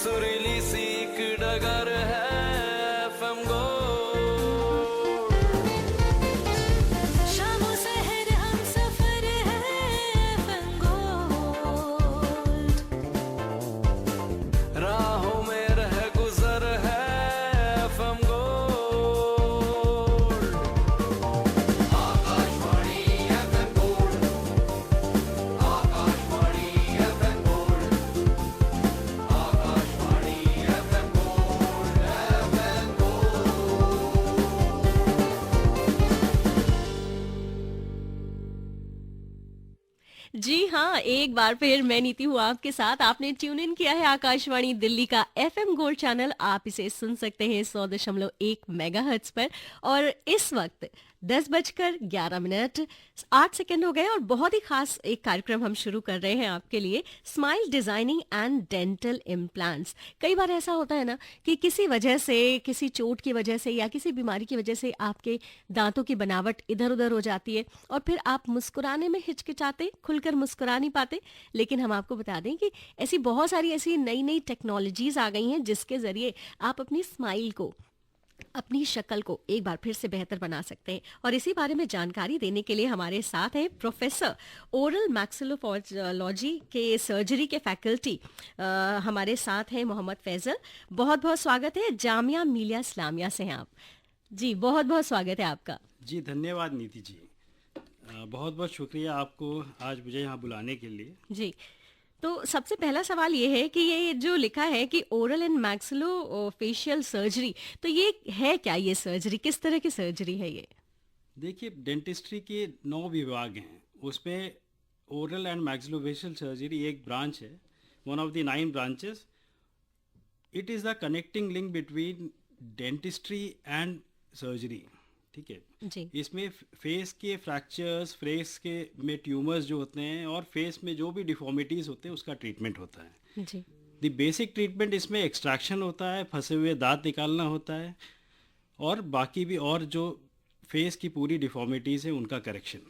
सुरीली सीख डगर है एफएम शामो सहर हम सफर है एफएम गोल्ड। राहों में रह गुजर है एफएम जी हाँ, एक बार फिर मैं नीति हूँ आपके साथ। आपने ट्यून इन किया है आकाशवाणी दिल्ली का एफएम गोल्ड चैनल। आप इसे सुन सकते हैं 100.1 मेगाहर्ट्ज पर। और इस वक्त 10:11 8 सेकंड हो गए और बहुत ही खास एक कार्यक्रम हम शुरू कर रहे हैं आपके लिए, smile designing and dental implants. कई बार ऐसा होता है ना कि किसी वजह से, किसी चोट की वजह से या किसी बीमारी की वजह से आपके दांतों की बनावट इधर उधर हो जाती है और फिर आप मुस्कुराने में हिचकिचाते, खुलकर मुस्कुरा नहीं पाते। लेकिन हम आपको बता दें कि ऐसी बहुत सारी ऐसी नई नई टेक्नोलॉजीज आ गई हैं जिसके जरिए आप अपनी स्माइल को, अपनी शक्ल को एक बार फिर से बेहतर बना सकते हैं। और इसी बारे में जानकारी देने के लिए हमारे साथ हैं प्रोफेसर ओरल मैक्सिलोलॉजी के सर्जरी के फैकल्टी, हमारे साथ हैं मोहम्मद फैजल। बहुत बहुत स्वागत है, जामिया मिलिया इस्लामिया से हैं आप। जी बहुत बहुत स्वागत है आपका। जी धन्यवाद नीति जी। बहुत बहुत शुक्रिया आपको आज मुझे यहाँ बुलाने के लिए। जी, तो सबसे पहला सवाल ये है कि ये जो लिखा है कि oral and maxillo facial surgery, तो ये है क्या? ये सर्जरी किस तरह की सर्जरी है ये? देखिए, डेंटिस्ट्री के 9 विभाग हैं, उसमें ओरल एंड मैक्सिलोफेशियल सर्जरी एक ब्रांच है, one of the 9 branches. It is the connecting link between dentistry and surgery. ठीक है, जी इसमें फेस के फ्रैक्चर्स, फेस के में ट्यूमर्स जो होते हैं और फेस में जो भी डिफॉर्मिटीज़ होते हैं उसका ट्रीटमेंट होता है। जी द बेसिक ट्रीटमेंट इसमें एक्सट्रैक्शन होता है, फंसे हुए दांत निकालना होता है और बाकी भी और जो फेस की पूरी डिफॉर्मिटीज़ है उनका करेक्शन।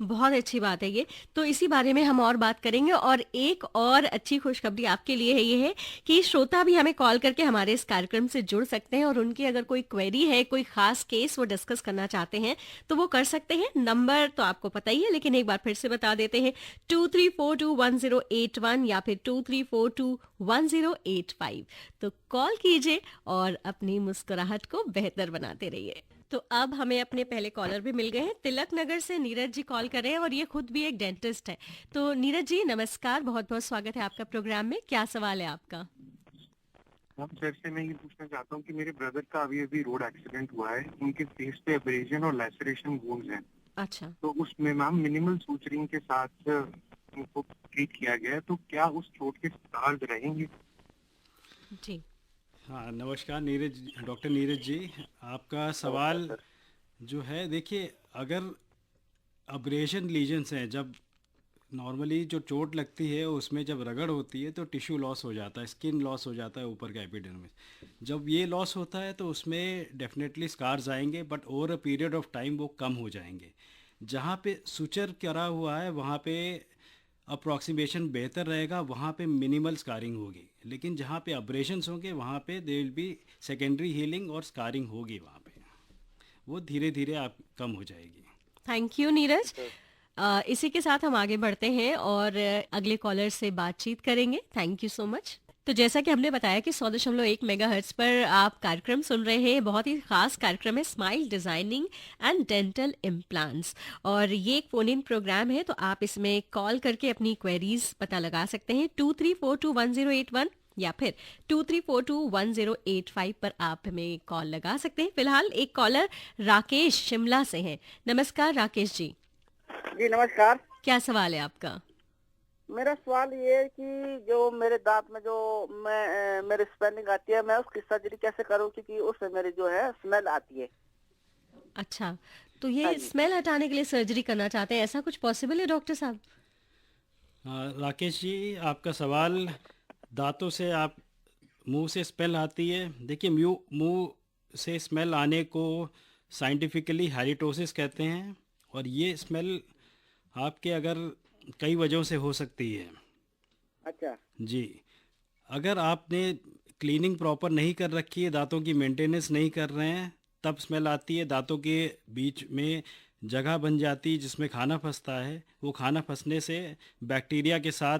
बहुत अच्छी बात है ये। तो इसी बारे में हम और बात करेंगे। और एक और अच्छी खुशखबरी आपके लिए है, ये है कि श्रोता भी हमें कॉल करके हमारे इस कार्यक्रम से जुड़ सकते हैं और उनकी अगर कोई क्वेरी है, कोई खास केस वो डिस्कस करना चाहते हैं तो वो कर सकते हैं। नंबर तो आपको पता ही है, लेकिन एक बार फिर से बता देते हैं, 23421081 या फिर 23421085। तो कॉल कीजिए और अपनी मुस्कुराहट को बेहतर बनाते रहिए। तो अब हमें अपने पहले कॉलर भी मिल गए हैं। तिलक नगर से नीरज जी कॉल कर रहे हैं और ये खुद भी एक डेंटिस्ट है। तो नीरज जी नमस्कार, बहुत बहुत स्वागत है आपका प्रोग्राम में। क्या सवाल है आपका? मैम सर से मैं ये पूछना चाहता हूँ कि मेरे ब्रदर का अभी अभी रोड एक्सीडेंट हुआ है, उनके फेस पे एब्रेजन और लैसरेशन वुंड्स हैं। अच्छा, तो उसमें मैम मिनिमल सूचरिंग के साथ उनको ट्रीट किया गया है, तो क्या उस चोट के स्कार्स रहेंगे? जी हाँ नमस्कार नीरज, डॉक्टर नीरज जी। आपका सवाल जो है, देखिए, अगर अब्रेशन लीजन्स हैं, जब नॉर्मली जो चोट लगती है उसमें जब रगड़ होती है तो टिश्यू लॉस हो जाता है, स्किन लॉस हो जाता है ऊपर का एपिडर्मिस। जब ये लॉस होता है तो उसमें डेफिनेटली स्कार्स आएंगे, but over a period of time वो कम हो जाएंगे। जहाँ पे सुचर करा हुआ है वहाँ पे अप्रॉक्सीमेशन बेहतर रहेगा, वहाँ पे मिनिमल स्कारिंग होगी। लेकिन जहाँ पे अब्रेशंस होंगे वहाँ पे they will be secondary healing और स्कारिंग होगी, वहाँ पे वो धीरे धीरे आप कम हो जाएगी। Thank you Neeraj. इसी के साथ हम आगे बढ़ते हैं और अगले कॉलर से बातचीत करेंगे। Thank you so much. तो जैसा कि हमने बताया कि 100.1 मेगाहर्ट्ज पर आप कार्यक्रम सुन रहे हैं। बहुत ही खास कार्यक्रम है, smile designing and dental implants. और ये एक फोन इन प्रोग्राम है, तो आप इसमें कॉल करके अपनी क्वेरीज पता लगा सकते हैं। 23421081 या फिर 23421085 पर आप हमें कॉल लगा सकते हैं। फिलहाल एक कॉलर राकेश शिमला से हैं। नमस्कार राकेश जी। जी नमस्कार। क्या सवाल है आपका? मेरा सवाल ये है कि जो मेरे दांत में जो मेरे स्पेलिंग आती है, मैं उसकी सर्जरी कैसे करूं, क्योंकि उससे मेरी जो है स्मेल आती है। अच्छा, तो हाँ ये जी। स्मेल हटाने के लिए सर्जरी करना चाहते हैं, ऐसा कुछ पॉसिबल है डॉक्टर साहब? राकेश जी, आपका सवाल, दांतों से आप मुंह से स्मेल आती है। देखिए, मुंह से स्मेल आने को साइंटिफिकली हैलिटोसिस कहते हैं और ये स्मेल आपके अगर कई वजहों से हो सकती है। अच्छा। जी, अगर आपने क्लीनिंग प्रॉपर नहीं कर रखी है, दांतों की मेंटेनेंस नहीं कर रहे हैं, तब स्मेल आती है। दांतों के बीच में जगह बन जाती है जिसमें खाना फंसता है, वो खाना फंसने से बैक्टीरिया के साथ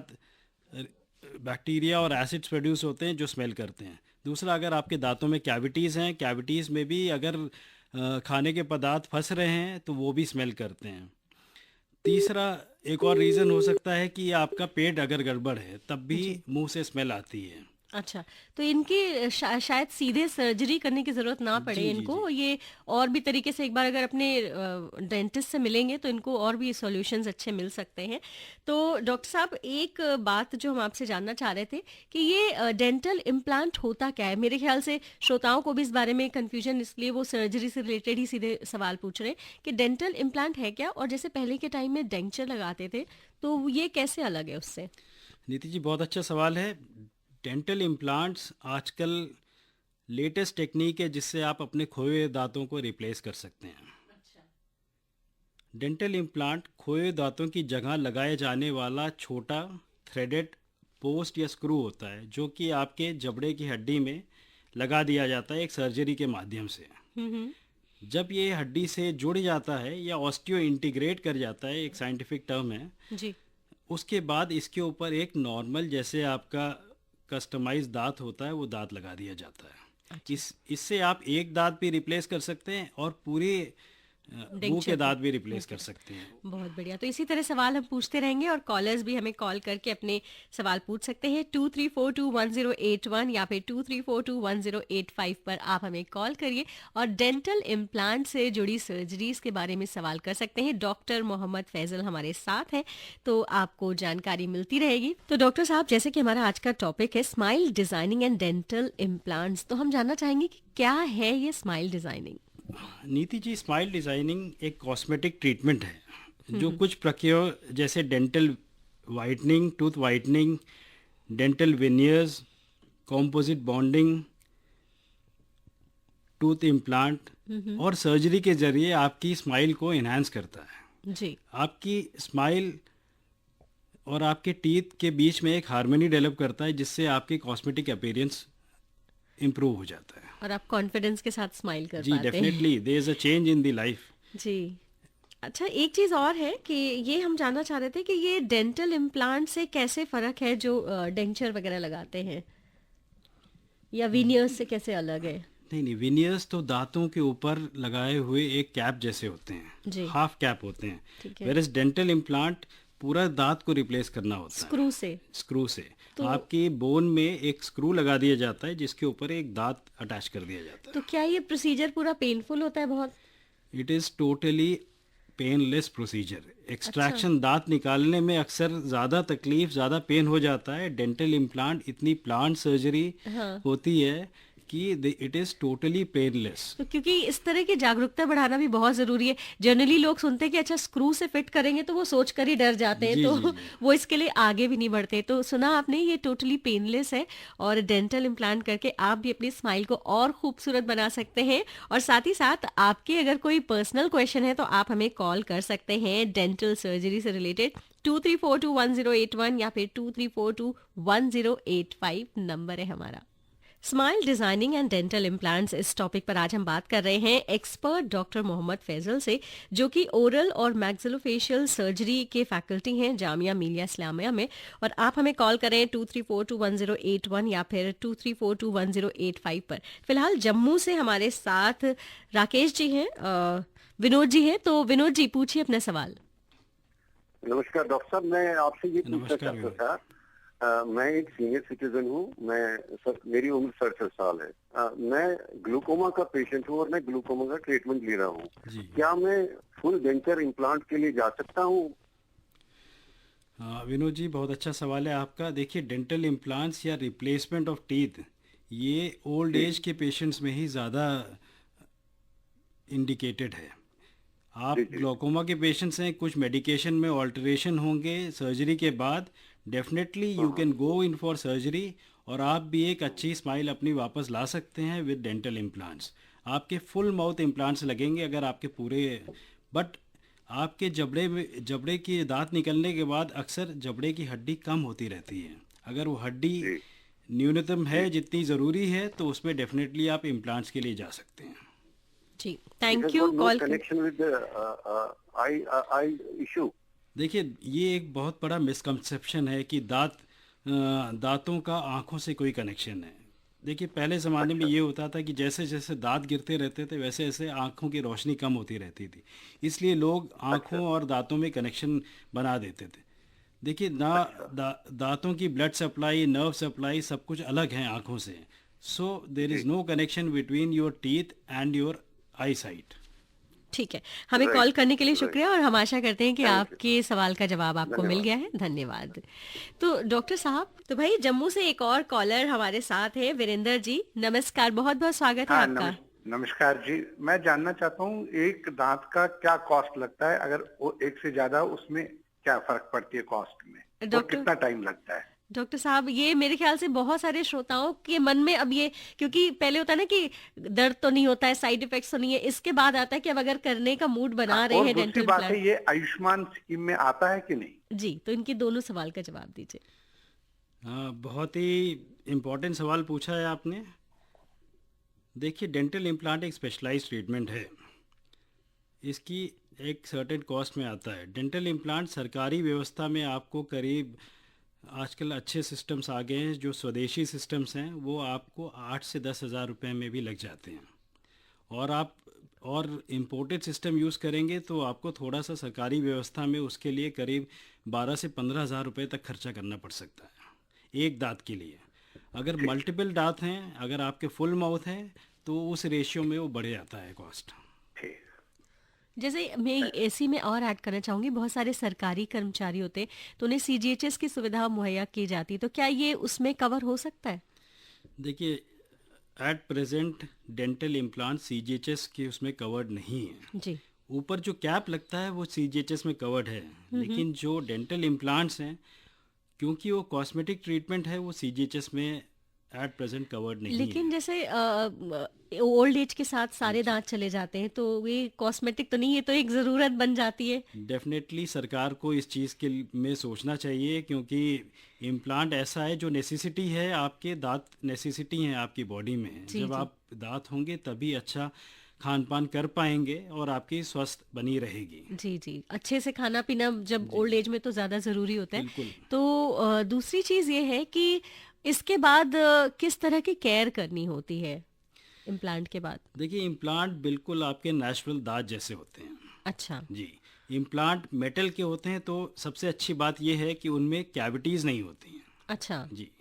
बैक्टीरिया और एसिड्स प्रोड्यूस होते हैं जो स्मेल करते हैं। दूसरा, अगर आपके दांतों में कैविटीज़ हैं, कैविटीज़ में भी अगर खाने के पदार्थ फंस रहे हैं तो वो भी स्मेल करते हैं। तीसरा, एक और रीज़न हो सकता है कि आपका पेट अगर गड़बड़ है तब भी मुंह से स्मेल आती है। अच्छा, तो इनकी शायद सीधे सर्जरी करने की ज़रूरत ना पड़े जी, जी, इनको, ये और भी तरीके से एक बार अगर अपने डेंटिस्ट से मिलेंगे तो इनको और भी सॉल्यूशंस अच्छे मिल सकते हैं। तो डॉक्टर साहब, एक बात जो हम आपसे जानना चाह रहे थे कि ये डेंटल इम्प्लांट होता क्या है? मेरे ख्याल से श्रोताओं को भी इस बारे में कन्फ्यूजन, इसलिए वो सर्जरी से रिलेटेड ही सीधे सवाल पूछ रहे हैं कि डेंटल इम्प्लांट है क्या, और जैसे पहले के टाइम में डेंचर लगाते थे तो ये कैसे अलग है उससे? नीति जी, बहुत अच्छा सवाल है। डेंटल इम्प्लांट्स आजकल लेटेस्ट टेक्निक है जिससे आप अपने खोए हुए दांतों को रिप्लेस कर सकते हैं। डेंटल इम्प्लांट खोए हुए दांतों की जगह लगाए जाने वाला छोटा थ्रेडेड पोस्ट या स्क्रू होता है जो कि आपके जबड़े की हड्डी में लगा दिया जाता है एक सर्जरी के माध्यम से। जब ये हड्डी से जुड़ जाता है या ऑस्टियो इंटीग्रेट कर जाता है, एक साइंटिफिक टर्म है, जी। उसके बाद इसके ऊपर एक नॉर्मल जैसे आपका कस्टमाइज दांत होता है वो दांत लगा दिया जाता है। इससे आप एक दांत भी रिप्लेस कर सकते हैं और पूरे मुंह के दांत भी रिप्लेस कर सकते हैं। बहुत बढ़िया। तो इसी तरह सवाल हम पूछते रहेंगे और कॉलर्स भी हमें कॉल करके अपने सवाल पूछ सकते हैं। 23421081 या फिर 23421085 पर आप हमें कॉल करिए और डेंटल इम्प्लांट से जुड़ी सर्जरीज के बारे में सवाल कर सकते हैं। डॉक्टर मोहम्मद फैजल हमारे साथ हैं, तो आपको जानकारी मिलती रहेगी। तो डॉक्टर साहब, जैसे कि हमारा आज का टॉपिक है smile designing and dental implants, तो हम जानना चाहेंगे कि क्या है ये smile designing? Niti ji, smile designing एक कॉस्मेटिक ट्रीटमेंट है जो कुछ प्रक्रिया जैसे dental whitening, tooth whitening, dental veneers, composite bonding, tooth implant और सर्जरी के जरिए आपकी स्माइल को इन्हांस करता है। जी। आपकी स्माइल और आपके टीथ के बीच में एक हार्मनी डेवलप करता है जिससे आपकी कॉस्मेटिक अपीयरेंस इम्प्रूव हो जाता है। और आप कॉन्फिडेंस के साथ स्माइल कर जी, पाते हैं। Definitely there is a change in the life. जी। अच्छा, एक चीज़ और है कि ये हम जानना चाह रहे थे कि ये डेंटल इम्प्लांट से कैसे फ़र्क है जो डेंचर वगैरह लगाते हैं, या विनियर्स से कैसे अलग है? नहीं, विनियर्स तो दांतों के ऊपर लगाए हुए एक कैप जैसे होते जी। हैं, हाफ कैप होते हैं। ठीक है। वेरएज डेंटल इम्प्लांट पूरा दांत को रिप्लेस करना होता है स्क्रू से? स्क्रू से। आपकी बोन में एक स्क्रू लगा दिया जाता है जिसके ऊपर एक दांत अटैच कर दिया जाता तो क्या ये प्रोसीजर पूरा पेनफुल होता है बहुत? है। It is totally painless procedure. Extraction दांत निकालने में अक्सर ज़्यादा तकलीफ, ज़्यादा पेन हो जाता है। डेंटल इम्प्लांट इतनी प्लांट सर्जरी होती है कि इट इज़ टोटली पेनलेस। तो क्योंकि इस तरह की जागरूकता बढ़ाना भी बहुत ज़रूरी है। जनरली लोग सुनते हैं कि अच्छा स्क्रू से फिट करेंगे तो वो सोच कर ही डर जाते हैं, जी, तो जी, जी। वो इसके लिए आगे भी नहीं बढ़ते। तो सुना आपने, ये टोटली पेनलेस है और डेंटल इम्प्लांट करके आप भी अपनी स्माइल को और खूबसूरत बना सकते हैं। और साथ ही साथ आपके अगर कोई पर्सनल क्वेश्चन है तो आप हमें कॉल कर सकते हैं डेंटल सर्जरी से रिलेटेड। 23421081 या फिर 23421085 नंबर है हमारा। Smile designing and dental implants, इस टॉपिक पर आज हम बात कर रहे हैं एक्सपर्ट डॉक्टर मोहम्मद फैजल से, जो कि ओरल और मैक्सिलोफेशियल सर्जरी के फैकल्टी हैं जामिया मिलिया इस्लामिया में। और आप हमें कॉल करें 23421081 या फिर 23421085 पर। फिलहाल जम्मू से हमारे साथ राकेश जी हैं, विनोद जी हैं। तो विनोद जी, पूछिए अपना सवाल। नमस्कार डॉक्टर साहब, मैं आपसे ये पूछना नमस्कार चाहता था। मैं एक सीनियर सिटीजन हूँ। मेरी उम्र 67 साल है। मैं ग्लूकोमा का पेशेंट हूँ और मैं ग्लूकोमा का ट्रीटमेंट ले रहा हूँ। क्या मैं फुल डेंचर इम्प्लांट के लिए जा सकता हूँ? विनोद जी, बहुत अच्छा सवाल है आपका। देखिए, डेंटल इम्प्लांट्स या रिप्लेसमेंट ऑफ टीथ ये ओल्ड एज के पेशेंट्स में ही ज़्यादा इंडिकेटेड है। आप ग्लूकोमा के पेशेंट्स हैं, कुछ मेडिकेशन में ऑल्टरेशन होंगे सर्जरी के बाद, definitely you can go in for surgery और आप भी एक अच्छी स्माइल अपनी वापस ला सकते हैं विद डेंटल इम्प्लांट्स। आपके फुल माउथ इम्प्लांट्स लगेंगे अगर आपके पूरे, बट आपके जबड़े की दांत निकलने के बाद अक्सर जबड़े की हड्डी कम होती रहती है। अगर वो हड्डी न्यूनतम है जितनी ज़रूरी है तो उसमें डेफिनेटली आप इम्प्लांट्स के लिए जा सकते हैं। जी, thank you call connection with eye issue. देखिए, ये एक बहुत बड़ा मिसकंसेप्शन है कि दांतों का आँखों से कोई कनेक्शन है। देखिए, पहले ज़माने में ये होता था कि जैसे जैसे दांत गिरते रहते थे वैसे वैसे आँखों की रोशनी कम होती रहती थी, इसलिए लोग आँखों और दांतों में कनेक्शन बना देते थे। देखिए दांतों की ब्लड सप्लाई, नर्व सप्लाई सब कुछ अलग है आँखों से। So there is no connection between your teeth and your eyesight. ठीक है, हमें कॉल करने के लिए शुक्रिया और हम आशा करते हैं कि आपके सवाल का जवाब आपको मिल गया है। धन्यवाद। तो डॉक्टर साहब, तो भाई जम्मू से एक और कॉलर हमारे साथ है, वीरेंद्र जी। नमस्कार, बहुत बहुत स्वागत है आपका। नमस्कार जी, मैं जानना चाहता हूँ एक दांत का क्या कॉस्ट लगता है, अगर वो एक से ज्यादा उसमें क्या फर्क पड़ती है कॉस्ट में, और कितना टाइम लगता है? डॉक्टर साहब, ये मेरे ख्याल से बहुत सारे श्रोताओं के मन में अब ये, क्योंकि पहले होता है ना कि दर्द तो नहीं होता है, साइड इफेक्ट्स तो नहीं है, इसके बाद आता है कि अब अगर करने का मूड बना रहे हैं डेंटल बात है, इम्प्लांट। ये आयुष्मान स्कीम में आता है कि नहीं? जी, तो इनके दोनों सवाल का जवाब दीजिए। हाँ, बहुत ही इम्पोर्टेंट सवाल पूछा है आपने। देखिए, डेंटल इम्प्लांट एक स्पेशलाइज्ड ट्रीटमेंट है, इसकी एक सर्टेन कॉस्ट में आता है। डेंटल इम्प्लांट सरकारी व्यवस्था में आपको करीब, आजकल अच्छे सिस्टम्स आ गए हैं, जो स्वदेशी सिस्टम्स हैं वो आपको 8 से 10 हज़ार रुपये में भी लग जाते हैं। और इम्पोर्टेड सिस्टम यूज़ करेंगे तो आपको थोड़ा सा सरकारी व्यवस्था में उसके लिए करीब 12 से 15 हज़ार रुपये तक खर्चा करना पड़ सकता है एक दांत के लिए। अगर मल्टीपल दांत हैं, अगर आपके फुल माउथ हैं, तो उस रेशियो में वो बढ़ जाता है कॉस्ट। जैसे मैं इसी में और ऐड करना चाहूँगी, बहुत सारे सरकारी कर्मचारी होते हैं तो उन्हें सीजीएचएस की सुविधा मुहैया की जाती है, तो क्या ये उसमें कवर हो सकता है? देखिए, at present dental implant CGHS के उसमें कवर्ड नहीं है जी। ऊपर जो कैप लगता है वो सीजीएचएस में कवर्ड है, लेकिन जो डेंटल इम्प्लांट्स हैं, क्योंकि वो कॉस्मेटिक ट्रीटमेंट है, वो सीजीएचएस में एट प्रेजेंट कवर्ड नहीं लेकिन है। जैसे ओल्ड एज के साथ सारे दांत चले जाते हैं तो ये कॉस्मेटिक तो नहीं, ये तो एक ज़रूरत बन जाती है। डेफिनेटली सरकार को इस चीज़ के में सोचना चाहिए, क्योंकि इम्प्लांट ऐसा है जो नेसेसिटी है, आपके दांत नेसेसिटी हैं आपकी बॉडी में। जी, जब जी। आप दांत होंगे तभी अच्छा खान पान कर पाएंगे और आपकी स्वस्थ बनी रहेगी। जी जी, अच्छे से खाना पीना जब ओल्ड एज में तो ज़्यादा ज़रूरी होता है। बिल्कुल। तो दूसरी चीज़ ये है कि इसके बाद किस तरह की केयर करनी होती है इम्प्लांट के बाद? देखिए, इम्प्लांट बिल्कुल आपके नेचुरल दांत जैसे होते हैं। अच्छा। जी, इम्प्लांट मेटल के होते हैं, तो सबसे अच्छी बात यह है कि उनमें कैविटीज़ नहीं होती हैं। अच्छा। जी,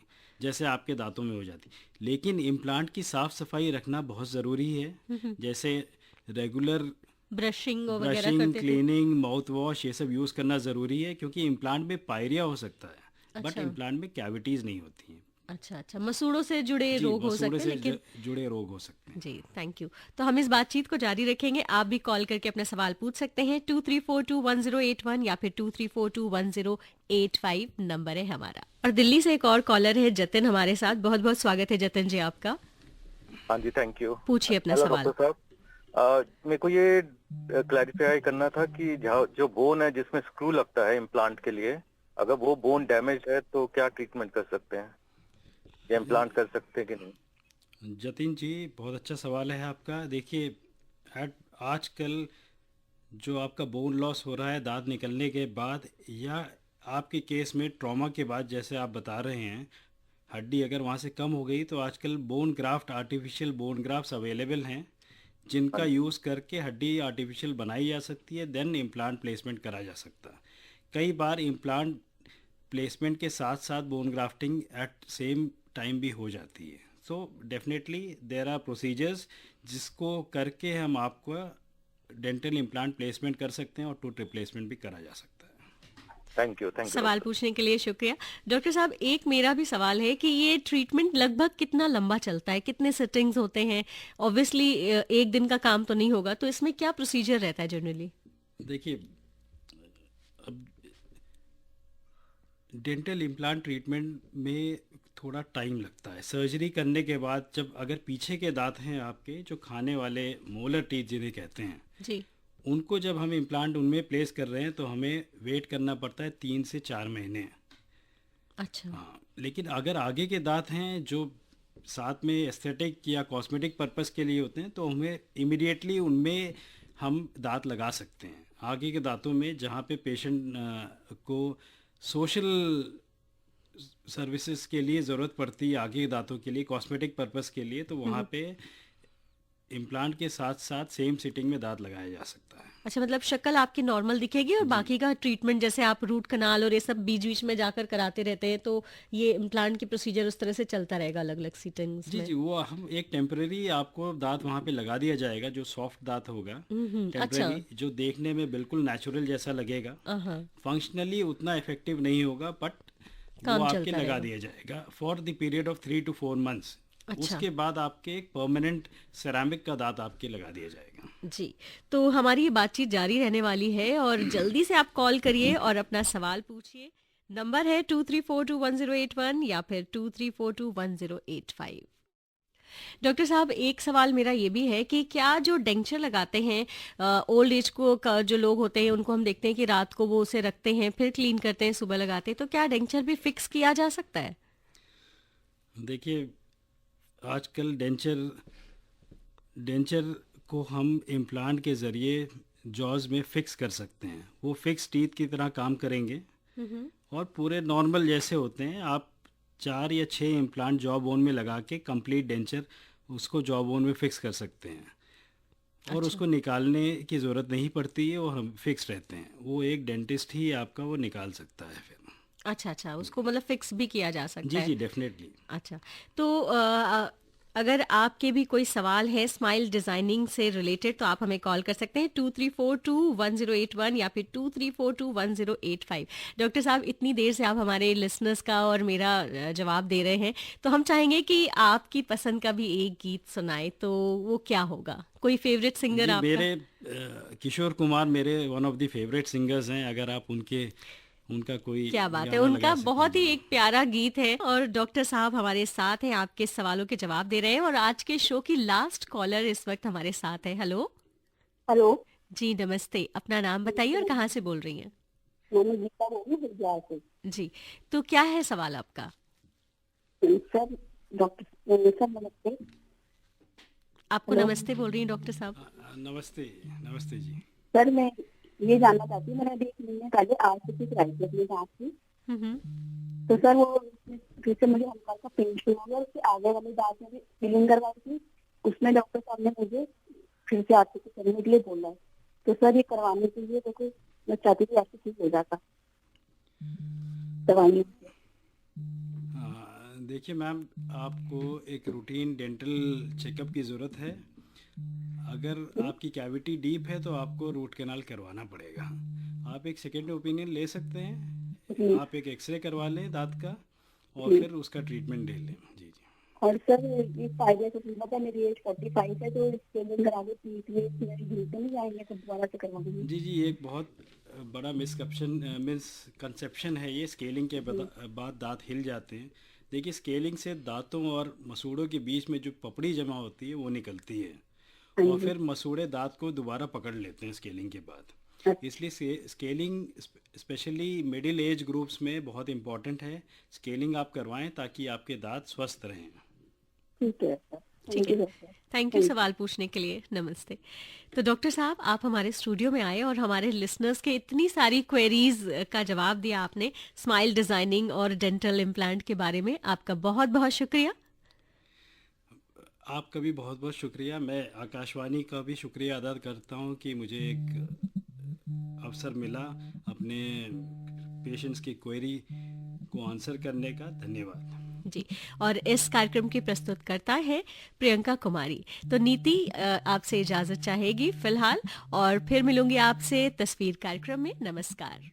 जैसे आपके दांतों में हो जाती। लेकिन इम्प्लांट की साफ सफाई रखना बहुत ज़रूरी है, जैसे रेगुलर ब्रशिंग वगैरह ब्रशिंग, करते थे? क्लीनिंग, माउथ वॉश, ये सब यूज़ करना ज़रूरी है, क्योंकि इम्प्लांट में पायरिया हो सकता है, बट अच्छा। इम्प्लांट में कैविटीज़ नहीं होती हैं। अच्छा अच्छा, मसूड़ों से जुड़े जी, रोग हो मसूड़े सकते हैं, से लेकिन जुड़े रोग हो सकते हैं। जी, थैंक यू। तो हम इस बातचीत को जारी रखेंगे, आप भी कॉल करके अपना सवाल पूछ सकते हैं। 23421081 या फिर 23421085 नंबर है हमारा। और दिल्ली से एक और कॉलर है जतिन हमारे साथ। बहुत बहुत स्वागत है जतिन जी आपका। हाँ जी, थैंक यू। पूछिए अपना हेलो सवाल। डॉक्टर साहब, मेरे को ये क्लैरिफाई करना था कि जो बोन है जिसमें स्क्रू लगता है इम्प्लांट के लिए, अगर वो बोन डैमेज है तो क्या ट्रीटमेंट कर सकते हैं या इम्प्लांट कर सकते हैं कि नहीं? जतिन जी, बहुत अच्छा सवाल है आपका। देखिए, आजकल जो आपका बोन लॉस हो रहा है दांत निकलने के बाद, या आपके केस में ट्रॉमा के बाद, जैसे आप बता रहे हैं, हड्डी अगर वहाँ से कम हो गई, तो आजकल bone graft, artificial bone grafts available हैं, जिनका यूज़ करके हड्डी आर्टिफिशियल बनाई जा सकती है, देन इम्प्लांट प्लेसमेंट करा जा सकता है। कई बार इम्प्लांट प्लेसमेंट के साथ साथ bone grafting at same time भी हो जाती है। So definitely there are procedures जिसको करके हम आपको डेंटल इम्प्लांट प्लेसमेंट कर सकते हैं और टूथ रिप्लेसमेंट भी करा जा सकता है। थैंक यू सवाल पूछने के लिए शुक्रिया। डॉक्टर साहब, एक मेरा भी सवाल है कि ये ट्रीटमेंट लगभग कितना लंबा चलता है, कितने सिटिंग्स होते हैं? ऑब्वियसली एक दिन का काम तो नहीं होगा, तो इसमें क्या प्रोसीजर रहता है जनरली? देखिए, अब डेंटल इम्प्लांट ट्रीटमेंट में थोड़ा टाइम लगता है। सर्जरी करने के बाद, जब अगर पीछे के दांत हैं आपके, जो खाने वाले मोलर टीथ जिन्हें कहते हैं, जी। उनको जब हम इम्प्लांट उनमें प्लेस कर रहे हैं तो हमें वेट करना पड़ता है 3 से 4 महीने। अच्छा। हाँ, लेकिन अगर आगे के दांत हैं जो साथ में एस्थेटिक या कॉस्मेटिक पर्पस के लिए होते हैं, तो हमें इमिडिएटली उनमें हम दांत लगा सकते हैं। आगे के दांतों में जहाँ पे पेशेंट को सोशल सर्विसेज के लिए ज़रूरत पड़ती है, आगे के दांतों के लिए कॉस्मेटिक पर्पस के लिए, तो वहाँ पे इम्प्लांट के साथ साथ सेम सिटिंग में दांत लगाया जा सकता है। अच्छा, मतलब शक्ल आपकी नॉर्मल दिखेगी और बाकी का ट्रीटमेंट जैसे आप रूट कनाल और ये सब बीच बीच में जाकर कराते रहते हैं, तो ये इम्प्लांट की प्रोसीजर उस तरह से चलता रहेगा अलग अलग सीटिंग्स जी में। जी, वो हम एक टेम्परेरी आपको दांत वहाँ पे लगा दिया जाएगा, जो सॉफ्ट दांत होगा, अच्छा। टेम्परेरी, जो देखने में बिल्कुल नेचुरल जैसा लगेगा। हाँ, फंक्शनली उतना इफेक्टिव नहीं होगा, बट वो काम आपके चलता लगा रहेगा। दिया जाएगा for the period of 3 to 4 months। अच्छा। उसके बाद आपके एक परमानेंट सेरामिक का दांत आपके लगा दिया जाएगा। जी, तो हमारी ये बातचीत जारी रहने वाली है और जल्दी से आप कॉल करिए और अपना सवाल पूछिए। नंबर है 23421081 या फिर 23421085। डॉक्टर साहब, एक सवाल मेरा ये भी है कि क्या जो डेंचर लगाते हैं ओल्ड एज को का जो लोग होते हैं, उनको हम देखते हैं कि रात को वो उसे रखते हैं, फिर क्लीन करते हैं, सुबह लगाते हैं, तो क्या डेंचर भी फिक्स किया जा सकता है? देखिए, आजकल डेंचर को हम इम्प्लांट के ज़रिए जॉज में फिक्स कर सकते हैं। वो फिक्स टीथ की तरह काम करेंगे और पूरे नॉर्मल जैसे होते हैं। आप 4 या 6 इम्प्लांट जॉ बोन में लगा के कंप्लीट डेंचर उसको जॉ बोन में फिक्स कर सकते हैं और अच्छा। उसको निकालने की ज़रूरत नहीं पड़ती है और हम फिक्स रहते हैं। वो एक डेंटिस्ट ही आपका वो निकाल सकता है फिर। अच्छा, उसको मतलब फिक्स भी किया जा सकता जी है। जी, डेफिनेटली। अच्छा, तो अगर आपके भी कोई सवाल है स्माइल डिजाइनिंग से रिलेटेड, तो आप हमें कॉल कर सकते हैं 23421081 या फिर 23421085। डॉक्टर साहब, इतनी देर से आप हमारे लिसनर्स का और मेरा जवाब दे रहे हैं, तो हम चाहेंगे कि आपकी पसंद का भी एक गीत सुनाए, तो वो क्या होगा? कोई फेवरेट सिंगर जी, आपका? मेरे किशोर कुमार मेरे one of the favourite singers हैं। अगर आप उनका कोई क्या बात है, गाना उनका लगा सकते बहुत ही हैं। एक प्यारा गीत है। और डॉक्टर साहब हमारे साथ हैं, आपके सवालों के जवाब दे रहे हैं और आज के शो की लास्ट कॉलर इस वक्त हमारे साथ है। हेलो हेलो, जी, नमस्ते। अपना नाम बताइए और कहाँ से बोल रही हैं? मैंने गीता बोली हरिद्वार से। जी, तो क्या है सवाल आपका? सर, डॉक्टर सर नमस्ते। आपको नमस्ते बोल रही हैं डॉक्टर साहब? नमस्ते नमस्ते जी। सर, मैं ये जानना चाहती हूँ, मैंने अभी 1 महीने पहले आरसीटी कराई थी अपने दांत की। हम्म। तो सर वो फिर से मुझे हल्का सा पेन शुरू हो गया, उसके आगे वाले दांत में भी फीलिंग करवाई थी। उसमें डॉक्टर साहब ने मुझे फिर से आरसीटी करने के लिए बोला है। तो सर, ये करवाने के लिए देखो, मैं चाहती थी आपसे ठीक हो जाता दवाइयों से। देखिए मैम, आपको एक रूटीन डेंटल चेकअप की ज़रूरत है। अगर आपकी कैविटी डीप है तो आपको रूट कैनाल करवाना पड़ेगा। आप एक सेकेंड ओपिनियन ले सकते हैं, आप एक एक्सरे करवा लें दांत का और फिर उसका ट्रीटमेंट ले लें। जी जी। और सर, ये 5 ईयर से पता है, मेरी एज 45 है, तो स्केलिंग करा के पीठ में मेरी गिर तो नहीं जाएंगे, तो दोबारा से करवाऊंगी। जी जी, ये एक बहुत बड़ा मिसकंसेप्शन है ये। स्केलिंग के बाद दांत हिल जाते हैं। देखिए, स्केलिंग से दांतों और मसूड़ों के बीच में जो पपड़ी जमा होती है वो निकलती है और फिर मसूड़े दांत को दोबारा पकड़ लेते हैं स्केलिंग के बाद। इसलिए scaling specially middle age groups में बहुत इम्पॉर्टेंट है। स्केलिंग आप करवाएं ताकि आपके दांत स्वस्थ रहें। ठीक है सर, ठीक है, सर। थैंक यू सवाल पूछने के लिए। नमस्ते। तो डॉक्टर साहब, आप हमारे स्टूडियो में आए और हमारे लिसनर्स के इतनी सारी क्वेरीज का जवाब दिया आपने स्माइल डिजाइनिंग और डेंटल इम्प्लांट के बारे में। आपका बहुत बहुत शुक्रिया। आपका भी बहुत बहुत शुक्रिया। मैं आकाशवाणी का भी शुक्रिया अदा करता हूँ कि मुझे एक अवसर मिला अपने पेशेंट्स की क्वेरी को आंसर करने का। धन्यवाद जी। और इस कार्यक्रम की प्रस्तुतकर्ता है प्रियंका कुमारी। तो नीति आपसे इजाजत चाहेगी फिलहाल, और फिर मिलूंगी आपसे तस्वीर कार्यक्रम में। नमस्कार।